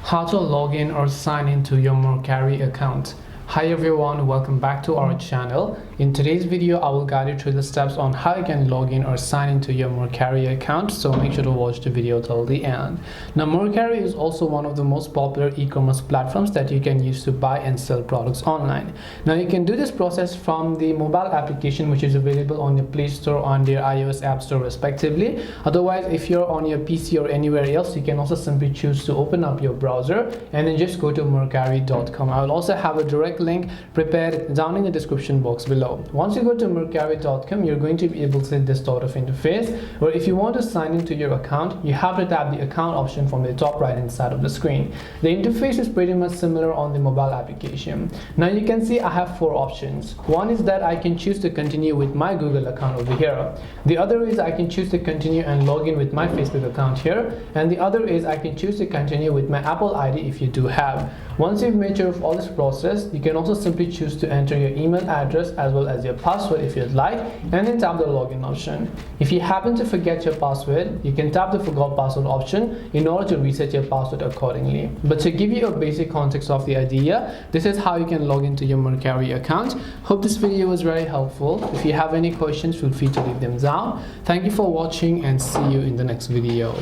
How to log in or sign into your Mercari account. Hi everyone, welcome back to our channel. In today's video, I will guide you through the steps on how you can log in or sign into your Mercari account, so make sure to watch the video till the end. Now, Mercari is also one of the most popular e-commerce platforms that you can use to buy and sell products online. Now, you can do this process from the mobile application, which is available on your Play Store or on their iOS App Store respectively. Otherwise, if you're on your PC or anywhere else, you can also simply choose to open up your browser and then just go to mercari.com. I will also have a direct link prepared down in the description box below. Once you go to mercari.com, you're going to be able to see this sort of interface, where if you want to sign into your account, you have to tap the account option from the top right hand side of the screen. The interface is pretty much similar on the mobile application. Now you can see I have four options. One is that I can choose to continue with my Google account over here. The other is I can choose to continue and log in with my Facebook account here, and the other is I can choose to continue with my Apple ID if you do have. Once you've made sure of all this process, you can also simply choose to enter your email address as well as your password if you'd like, and then tap the login option. If you happen to forget your password, you can tap the forgot password option in order to reset your password accordingly. But to give you a basic context of the idea, this is how you can log into your Mercari account. Hope this video was very helpful. If you have any questions, feel free to leave them down. Thank you for watching and see you in the next video.